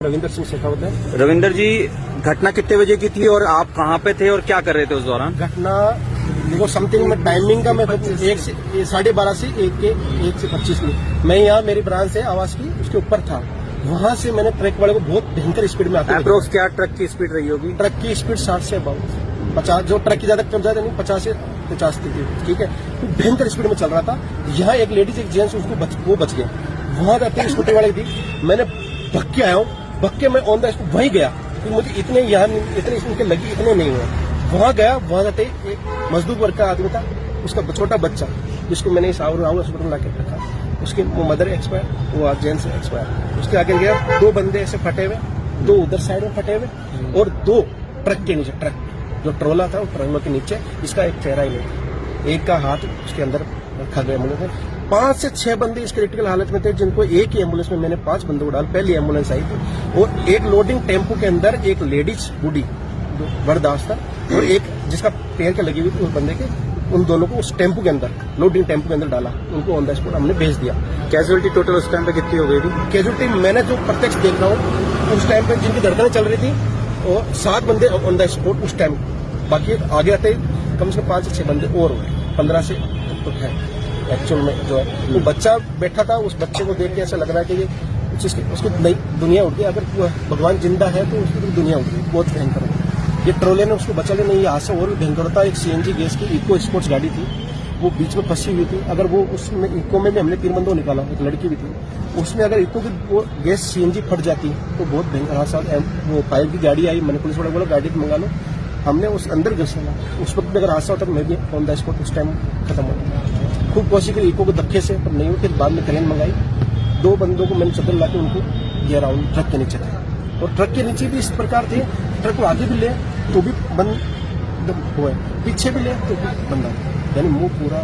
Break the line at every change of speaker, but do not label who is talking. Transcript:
रविंदर सिंह शेखावत है।
रविंदर जी, घटना कितने बजे की थी और आप कहाँ पे थे और क्या कर रहे थे उस दौरान?
घटना देखो समथिंग में टाइमिंग का मैं 1 से 12:30 से 1 से 25 मिनट मैं यहाँ मेरी ब्रांच है आवास की उसके ऊपर था। वहां से मैंने ट्रक वाले को बहुत भयंकर स्पीड में आते हुए
अप्रोक्स क्या ट्रक की स्पीड रही होगी?
ट्रक की स्पीड 60 से अबाउट 50, जो ट्रक की ज्यादा नहीं 50 से 50 थी, ठीक है। तो भयंकर स्पीड में चल रहा था। यहाँ एक लेडीज एक जेंट्स उसको वो बच गया। वहां जाते स्कूटी वाले थी, मैंने भग के आया हूँ, भग के मैं ऑन द स्पॉट वहीं गया क्योंकि मुझे इतने इनके लगी इतने नहीं हुआ। वहां गया, वहां जाते एक मजदूर वर्ग का आदमी था, उसका छोटा बच्चा जिसको मैंने इस राहुल हॉस्पिटल ला के रखा, उसकी मदर एक्सपायर, वो जेंट्स एक्सपायर। उसके आगे गया 2 बंदे ऐसे फटे हुए, 2 उधर साइड में फटे हुए और 2 ट्रक के नीचे, ट्रक जो ट्रोला था वो ट्रोला के नीचे, इसका एक चेहरा ही नहीं, एक का हाथ उसके अंदर रखा गया एम्बुलेंस में। 5 से 6 बंदे इस क्रिटिकल हालत में थे, जिनको एक ही एम्बुलेंस में मैंने 5 बंदे को डाल, पहली एम्बुलेंस आई थी। और एक लोडिंग टेम्पो के अंदर एक लेडीज बूढ़ी बर्दाश्त था और एक जिसका पैर के लगी हुई थी उस बंदे के, उन दोनों को उस टेम्पो के अंदर, लोडिंग टेम्पो के अंदर डाला, उनको ऑन द स्पॉट हमने भेज दिया।
कैजुअलिटी टोटल उस टाइम पे कितनी हो गई थी?
कैजुअलिटी मैंने जो प्रत्यक्ष देख रहा हूँ उस टाइम पे जिनकी धड़कनें चल रही थी और 7 बंदे ऑन द स्पॉट उस टाइम, बाकी आगे आते कम से कम 5 से 6 बंदे और हुए, 15 से तो है एक्चुअल में जो है। वो बच्चा बैठा था, उस बच्चे को देख के ऐसा लग रहा है कि ये उसकी नई दुनिया उठ गई। अगर भगवान जिंदा है तो उसकी दुनिया उठ गई, बहुत भयंकर है। ये ट्रोले ने उसको बचा लिया, नहीं यहाँ से और भी भयंकर था। एक सीएनजी गैस की इको स्पोर्ट्स गाड़ी थी, वो बीच में फंसी हुई थी। अगर वो उसमें इको में भी हमने 3 बंदों निकाला, एक लड़की भी थी उसमें। अगर इको की वो गैस सीएनजी फट जाती तो बहुत भयंकर हादसा। वो फायर की गाड़ी आई, मैंने पुलिस वाले बोला गाड़ी मंगा लो, हमने उस अंदर घुसा। उस वक्त भी अगर हादसा होता तो मैं भी ऑन द स्पॉट उस टाइम खत्म हो। खूब कोशिश करी इको के धक्के से, पर नहीं हुई। फिर बाद में क्रेन मंगाई, 2 बंदों को मैंने चदर ला के उनको दिया राउंड, ट्रक के नीचे थे। और ट्रक के नीचे भी इस प्रकार थे, ट्रक को आगे भी ले तो भी बंद हुआ है, पीछे भी ले तो भी बंद, यानी मुंह पूरा